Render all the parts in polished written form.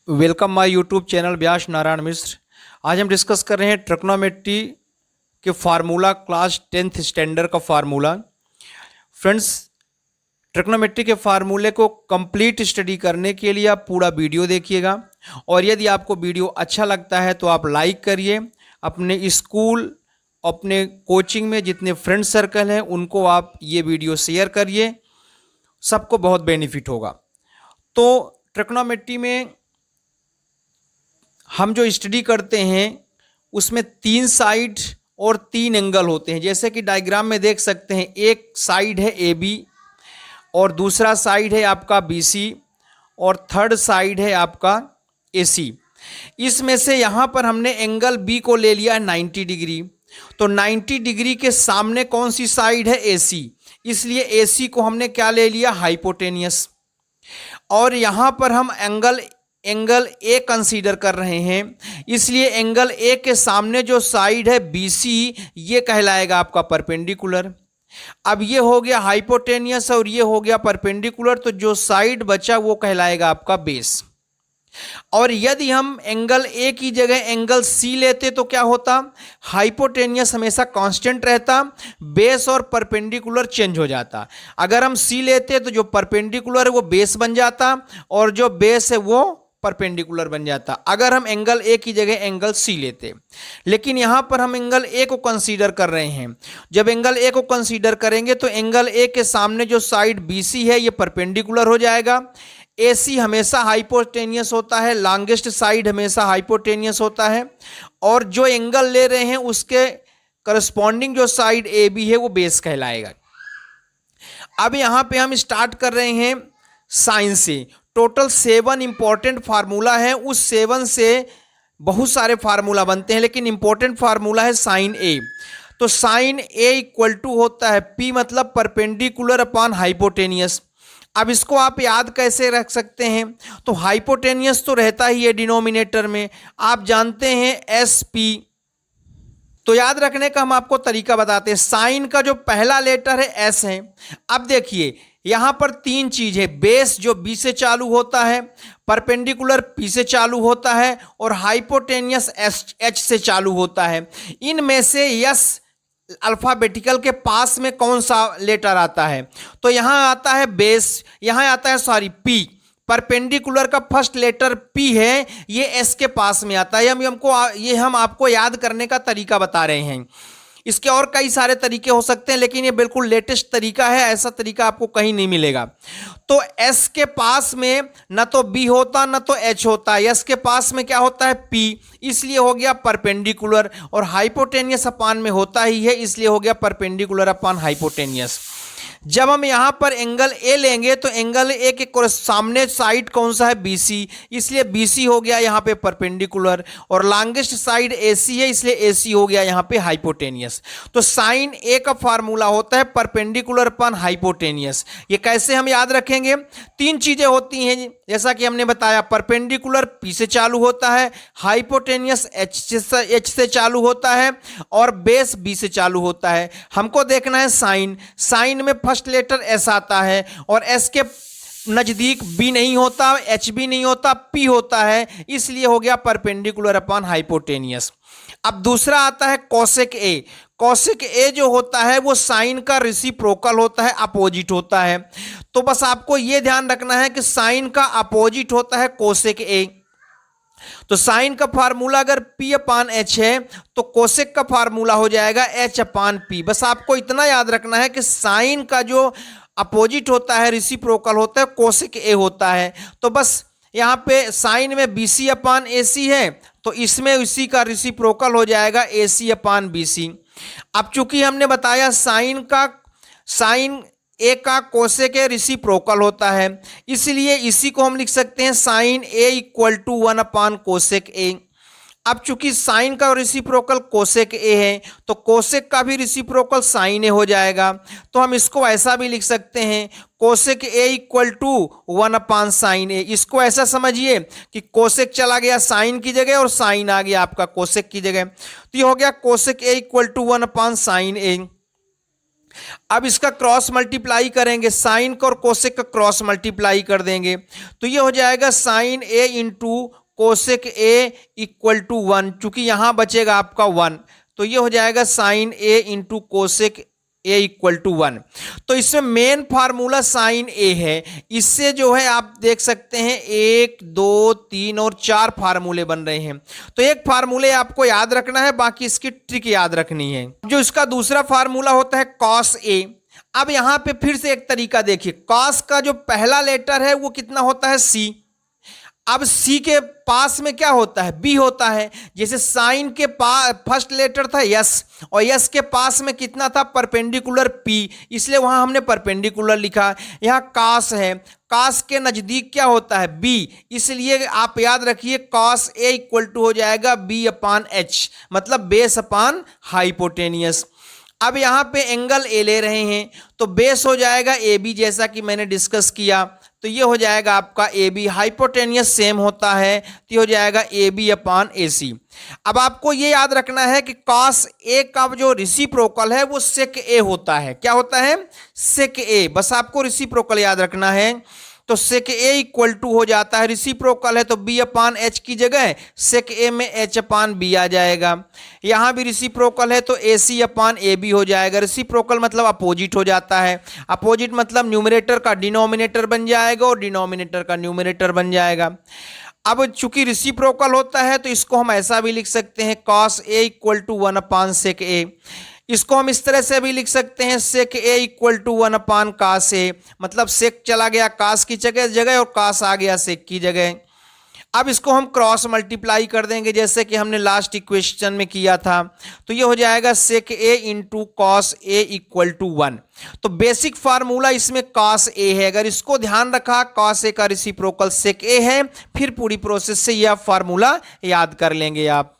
Welcome my YouTube channel व्यास नारायण मिश्र। आज हम discuss कर रहे हैं ट्रिग्नोमेट्री के फार्मूला, क्लास 10th स्टैंडर्ड का फार्मूला। फ्रेंड्स, ट्रिग्नोमेट्री के फार्मूले को कंप्लीट स्टडी करने के लिए आप पूरा वीडियो देखिएगा, और यदि आपको वीडियो अच्छा लगता है तो आप लाइक करिए। अपने स्कूल, अपने कोचिंग में जितने फ्रेंड सर्कल हैं उनको आप ये वीडियो शेयर करिए, सबको बहुत बेनिफिट होगा। तो ट्रिग्नोमेट्री में हम जो स्टडी करते हैं उसमें 3 साइड और 3 एंगल होते हैं। जैसे कि डायग्राम में देख सकते हैं, एक साइड है ए बी और दूसरा साइड है आपका बी सी और थर्ड साइड है आपका ए सी। इसमें से यहाँ पर हमने एंगल बी को ले लिया 90 डिग्री, तो 90 डिग्री के सामने कौन सी साइड है? ए सी, इसलिए ए सी को हमने क्या ले लिया? हाइपोटेनियस। और यहाँ पर हम एंगल ए कंसीडर कर रहे हैं, इसलिए एंगल ए के सामने जो साइड है बी सी, ये कहलाएगा आपका परपेंडिकुलर। अब ये हो गया हाइपोटेनियस और ये हो गया परपेंडिकुलर, तो जो साइड बचा वो कहलाएगा आपका बेस। और यदि हम एंगल ए की जगह एंगल सी लेते तो क्या होता? हाइपोटेनियस हमेशा कांस्टेंट रहता, बेस और परपेंडिकुलर चेंज हो जाता। अगर हम सी लेते तो जो परपेंडिकुलर है वो बेस बन जाता और जो बेस है वो परपेंडिकुलर बन जाता, अगर हम एंगल ए की जगह एंगल सी लेते। लेकिन यहां पर हम एंगल ए को कंसीडर कर रहे हैं। जब एंगल ए को कंसीडर करेंगे तो एंगल ए के सामने जो साइड बी सी है ये परपेंडिकुलर हो जाएगा। ए सी हमेशा हाइपोटेनियस होता है, लॉन्गेस्ट साइड हमेशा हाइपोटेनियस होता है, और जो एंगल ले रहे हैं उसके करस्पॉन्डिंग जो साइड ए बी है वो बेस कहलाएगा। अब यहां पे हम स्टार्ट कर रहे हैं साइन से। टोटल 7 इंपॉर्टेंट फार्मूला है, उस 7 से बहुत सारे फार्मूला बनते हैं, लेकिन इंपॉर्टेंट फार्मूला है साइन ए। तो साइन ए इक्वल टू होता है पी, मतलब परपेंडिकुलर अपॉन हाइपोटेनियस। अब इसको आप याद कैसे रख सकते हैं? तो हाइपोटेनियस तो रहता ही है डिनोमिनेटर में, आप जानते हैं एस पी। तो याद रखने का हम आपको तरीका बताते हैं। साइन का जो पहला लेटर है एस है। अब देखिए यहां पर 3 चीज है, बेस जो बी से चालू होता है, परपेंडिकुलर पी से चालू होता है और हाइपोटेनियस एच से चालू होता है। इनमें से यस अल्फाबेटिकल के पास में कौन सा लेटर आता है? तो यहां आता है बेस, यहां आता है पी। परपेंडिकुलर का फर्स्ट लेटर पी है, ये एस के पास में आता है। हम आपको याद करने का तरीका बता रहे हैं। इसके और कई सारे तरीके हो सकते हैं, लेकिन ये बिल्कुल लेटेस्ट तरीका है, ऐसा तरीका आपको कहीं नहीं मिलेगा। तो एस के पास में न तो बी होता न तो एच होता, एस के पास में क्या होता है? पी, इसलिए हो गया परपेंडिकुलर, और हाइपोटेनियस अपान में होता ही है, इसलिए हो गया परपेंडिकुलर अपॉन हाइपोटेनियस। जब हम यहां पर एंगल ए लेंगे तो एंगल ए के सामने साइड कौन सा है? बीसी, इसलिए बीसी हो गया यहां पे परपेंडिकुलर, और लॉन्गेस्ट साइड एसी है, इसलिए एसी हो गया यहां पे हाइपोटेनियस। तो साइन ए का फार्मूला होता है परपेंडिकुलर अपॉन हाइपोटेनियस। ये कैसे हम याद रखेंगे? 3 चीजें होती हैं, जैसा कि हमने बताया, परपेंडिकुलर पी से चालू होता है, हाइपोटेनियस एच से चालू होता है, और बेस बी से चालू होता है। हमको देखना है साइन। साइन में फर्स्ट लेटर एस आता है, और एस के नजदीक बी नहीं होता, एच भी नहीं होता, पी होता है, इसलिए हो गया परपेंडिकुलर अपॉन हाइपोटेनियस। अब दूसरा आता है कोसेक ए। कोसेक ए जो होता है वो साइन का रेसिप्रोकल होता है, अपोजिट होता है। तो बस आपको यह ध्यान रखना है कि साइन का अपोजिट होता है कोसेक ए। तो साइन का फार्मूला अगर P अपान एच है तो कोसेक का फार्मूला हो जाएगा H अपान P। बस आपको इतना याद रखना है कि साइन का जो अपोजिट होता है, रेसिप्रोकल होता है, कोसेक ए होता है। तो बस यहाँ पे साइन में BC अपान AC है, तो इसमें इसी का रेसिप्रोकल हो जाएगा AC अपान BC। अब चूंकि हमने बताया साइन ए का कोसेक ए रेसिप्रोकल होता है, इसलिए इसी को हम लिख सकते हैं sine A equal to 1 upon cosec A. अब चूंकि साइन का रेसिप्रोकल कोसेक ए है तो कोसेक का भी रेसिप्रोकल साइन ए हो जाएगा। तो हम इसको ऐसा भी लिख सकते हैं cosec A equal to 1 upon sine A. इसको ऐसा समझिए कि कोसेक चला गया साइन की जगह और साइन आ गया आपका कोसेक की जगह, तो ये हो गया cosec A equal to 1 upon sine A. अब इसका क्रॉस मल्टीप्लाई करेंगे, साइन का और कोसेक का क्रॉस मल्टीप्लाई कर देंगे तो ये हो जाएगा sine A into cosec A equal to 1, चूंकि यहां बचेगा आपका 1 तो ये हो जाएगा sine A into cosec A equal to 1। तो इसमें मेन फार्मूला साइन ए है, इससे जो है आप देख सकते हैं 1 2 3 और 4 फार्मूले बन रहे हैं। तो एक फार्मूले आपको याद रखना है, बाकी इसकी ट्रिक याद रखनी है। जो इसका दूसरा फार्मूला होता है कॉस ए। अब यहां पे फिर से एक तरीका देखिए, कॉस का जो पहला लेटर है वो कितना होता है सी। अब सी के पास में क्या होता है बी होता है। जैसे साइन के फर्स्ट लेटर था यस और यस के पास में कितना था परपेंडिकुलर पी, इसलिए वहां हमने परपेंडिकुलर लिखा। यहाँ कास है, कास के नजदीक क्या होता है बी, इसलिए आप याद रखिए कॉस ए इक्वल टू हो जाएगा बी अपान एच, मतलब बेस अपान हाइपोटेनियस। अब यहाँ पे एंगल ए ले रहे हैं तो बेस हो जाएगा ए बी, जैसा कि मैंने डिस्कस किया। तो ये हो जाएगा आपका ए बी, हाइपोटेनियस सेम होता है तो ये हो जाएगा ए बी अपान ए सी। अब आपको ये याद रखना है कि कॉस ए का जो रिसिप्रोकल है वो सेक ए होता है। क्या होता है सेक ए, बस आपको रिसिप्रोकल याद रखना है। तो सेक ए इक्वल टू हो जाता है, रिसिप्रोकल है तो बी अपान एच की जगह सेक ए में एच अपान बी आ जाएगा। यहाँ भी रिसिप्रोकल है तो ए सी अपान ए बी हो जाएगा। रिसिप्रोकल मतलब अपोजिट हो जाता है, अपोजिट मतलब न्यूमरेटर का डिनोमिनेटर बन जाएगा और डिनोमिनेटर का न्यूमरेटर बन जाएगा। अब चूंकि रिसिप्रोकल होता है तो इसको हम ऐसा भी लिख सकते हैं कॉस ए इक्वल टू 1 अपान सेक ए। इसको हम इस तरह से भी लिख सकते हैं सेक ए इक्वल टू 1 अपान कास ए, मतलब सेक चला गया कास की जगह और कास आ गया सेक की जगह। अब इसको हम क्रॉस मल्टीप्लाई कर देंगे जैसे कि हमने लास्ट इक्वेशन में किया था। तो ये हो जाएगा sec A into cos A equal to 1। तो बेसिक फार्मूला इसमें कॉस ए है, अगर इसको ध्यान रखा कॉस ए का रिसिप्रोकल सेक ए है, फिर पूरी प्रोसेस से यह फार्मूला याद कर लेंगे आप।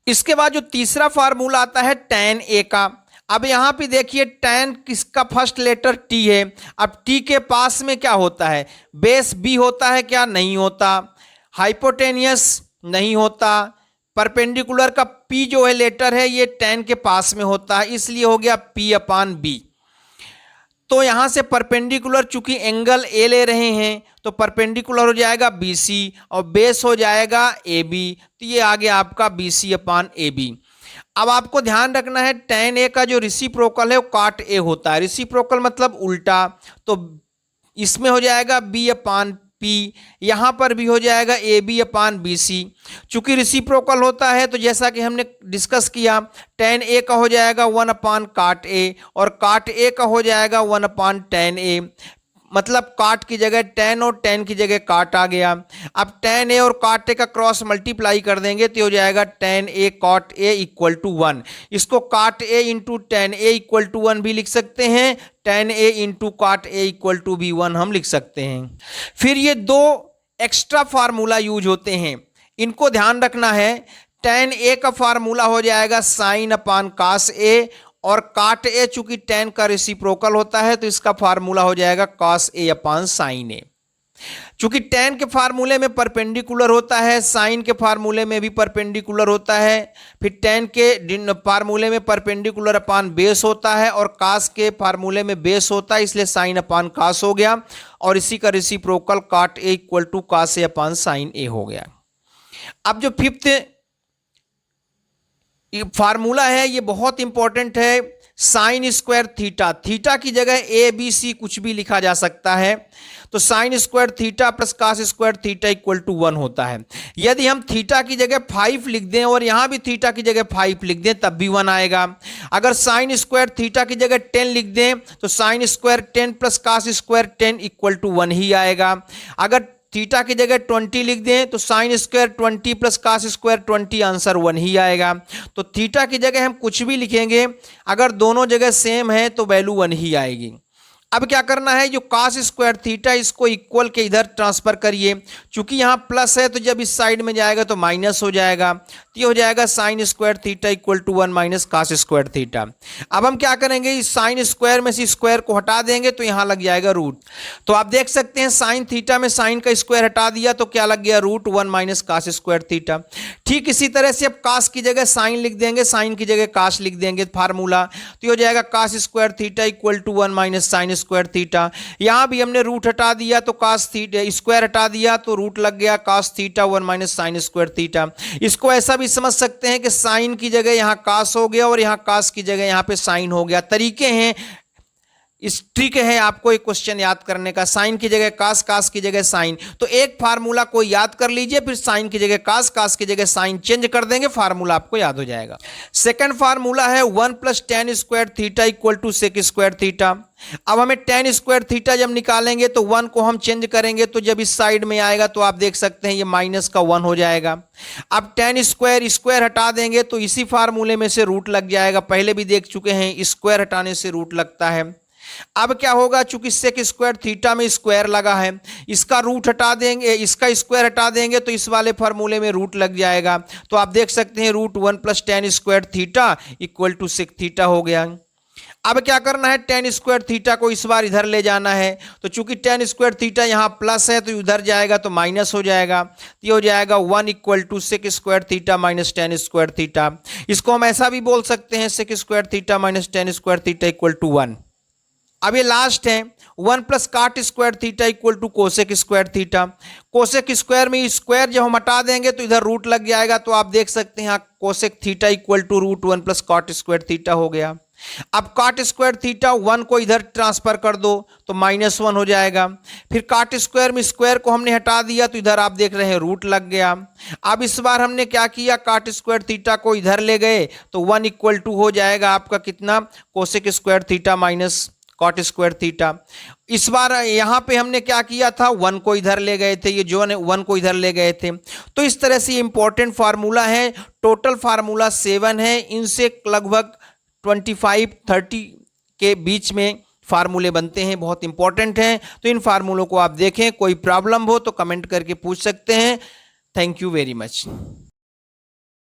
इसके बाद जो तीसरा फार्मूला आता है tan ए का। अब यहां पे देखिए tan किसका फर्स्ट लेटर t है। अब t के पास में क्या होता है बेस b होता है, क्या नहीं होता, हाइपोटेनियस नहीं होता, परपेंडिकुलर का p जो है लेटर है ये tan के पास में होता है, इसलिए हो गया p अपान b। तो यहां से परपेंडिकुलर चूंकि एंगल ए ले रहे हैं तो परपेंडिकुलर हो जाएगा बी सी और बेस हो जाएगा ए बी, तो ये आ गया आपका B C upon A B. अब आपको ध्यान रखना है tan ए का जो रिसिप्रोकल है वो काट ए होता है, रिसिप्रोकल मतलब उल्टा, तो इसमें हो जाएगा बी अपान पी, यहाँ पर भी हो जाएगा A B upon B C. चूंकि रिसिप्रोकल होता है तो जैसा कि हमने डिस्कस किया tan ए का हो जाएगा 1 अपान काट ए और काट ए का हो जाएगा 1 अपान tan ए, मतलब काट की जगह tan और tan की जगह काट आ गया। अब tan ए और काट ए का क्रॉस मल्टीप्लाई कर देंगे तो हो जाएगा tan A cot A equal to 1। इसको cot A into tan A equal to 1 भी लिख सकते हैं, tan ए इंटू काट ए इक्वल टू भी 1 हम लिख सकते हैं। फिर ये दो एक्स्ट्रा फार्मूला यूज होते हैं, इनको ध्यान रखना है। tan ए का फार्मूला हो जाएगा साइन अपान कास ए और काट ए चूंकि tan का रेसिप्रोकल होता है तो इसका फार्मूला हो जाएगा cos a अपान साइन ए। चूंकि tan के फार्मूले में परपेंडिकुलर होता है, साइन के फार्मूले में भी परपेंडिकुलर होता है, फिर tan के फार्मूले में परपेंडिकुलर अपान बेस होता है और cos के फार्मूले में बेस होता है, इसलिए साइन अपान cos हो गया और इसी का reciprocal cot a equal to cos a upon sine A हो गया। अब जो फिफ्थ फार्मूला है ये बहुत इंपॉर्टेंट है, साइन स्क्वायर थीटा। थीटा की जगह ए बी सी कुछ भी लिखा जा सकता है, तो sine square theta plus cos square theta equal to 1 होता है। यदि हम थीटा की जगह 5 लिख दें और यहां भी थीटा की जगह 5 लिख दें तब भी 1 आएगा। अगर साइन स्क्वायर थीटा की जगह 10 लिख दें तो sine square 10 plus cos square 10 equal to 1 ही आएगा। अगर थीटा की जगह 20 लिख दें तो sine square 20 plus cos square 20 answer 1 ही आएगा। तो थीटा की जगह हम कुछ भी लिखेंगे, अगर दोनों जगह सेम है तो वैल्यू 1 ही आएगी। अब क्या करना है, जो cos स्क्वायर थीटा इसको इक्वल के इधर ट्रांसफर करिए, चूंकि यहाँ प्लस है तो जब इस साइड में जाएगा तो माइनस हो जाएगा, तो ये हो जाएगा sine square theta equal to 1 minus cos square theta. अब हम क्या करेंगे, इस साइन स्क्वायर में से स्क्वायर को हटा देंगे तो यहाँ लग जाएगा रूट। तो आप देख सकते हैं साइन थीटा में साइन का स्क्वायर हटा दिया तो क्या लग गया, root 1 minus cos square theta. ठीक इसी तरह से अब cos की जगह साइन लिख देंगे, साइन की जगह cos लिख देंगे फार्मूला, तो ये हो जाएगा cos square theta equal to 1 minus sine square theta. यहाँ भी हमने रूट हटा दिया तो cos थीटा स्क्वायर हटा दिया तो रूट लग गया cos theta 1 minus sine square theta. इसको ऐसा भी समझ सकते हैं कि साइन की जगह यहाँ cos हो गया और यहाँ cos की जगह यहाँ पे साइन हो गया। तरीके हैं, इस ट्रिक है आपको एक क्वेश्चन याद करने का, साइन की जगह कास, कास की जगह साइन। तो एक फार्मूला को याद कर लीजिए, फिर साइन की जगह कास, कास की जगह साइन चेंज कर देंगे, फार्मूला आपको याद हो जाएगा। सेकंड फार्मूला है 1 plus tan square theta equal to sec square theta. अब हमें टेन स्क्वायर थीटा जब निकालेंगे तो 1 को हम चेंज करेंगे, तो जब इस साइड में आएगा तो आप देख सकते हैं ये माइनस का 1 हो जाएगा। अब टेन स्क्वायर स्क्वायर हटा देंगे तो इसी फार्मूले में से रूट लग जाएगा, पहले भी देख चुके हैं स्क्वायर हटाने से रूट लगता है। अब क्या होगा, चूंकि सेक स्क्वायर थीटा में स्क्वायर लगा है, इसका रूट हटा देंगे, इसका स्क्वायर हटा देंगे तो इस वाले फार्मूले में रूट लग जाएगा। तो आप देख सकते हैं root 1 plus tan square theta equal to sec theta हो गया। अब क्या करना है, टेन स्क्वायर थीटा को इस बार इधर ले जाना है, तो चूंकि टेन स्क्वायर थीटा यहाँ प्लस है तो उधर जाएगा तो माइनस हो जाएगा, तो ये हो जाएगा 1 equal to sec square theta minus tan square theta. इसको हम ऐसा भी बोल सकते हैं sec square theta minus tan square theta equal to 1। अब ये लास्ट है 1 plus cot square theta equal to cosec square theta. Cosec square में स्क्वायर जब हम हटा देंगे तो इधर रूट लग जाएगा, तो आप देख सकते हैं यहाँ cosec theta equal to root 1 plus cot square theta हो गया। अब काट स्क्वायर थीटा 1 को इधर ट्रांसफर कर दो तो -1 हो जाएगा। फिर काट स्क्वायर में स्क्वायर को हमने हटा दिया तो इधर आप देख रहे हैं रूट लग गया। अब इस बार हमने क्या किया, काट स्क्वायर थीटा को इधर ले गए तो 1 इक्वल टू हो जाएगा आपका कितना, cosec square theta minus cot square theta. इस बार यहाँ पे हमने क्या किया था, 1 को इधर ले गए थे, ये जो 1 को इधर ले गए थे। तो इस तरह से इंपॉर्टेंट फार्मूला है, टोटल फार्मूला 7 है, इनसे लगभग 25-30 के बीच में फार्मूले बनते हैं, बहुत इंपॉर्टेंट हैं। तो इन फार्मूलों को आप देखें, कोई प्रॉब्लम हो तो कमेंट करके पूछ सकते हैं। Thank you very much.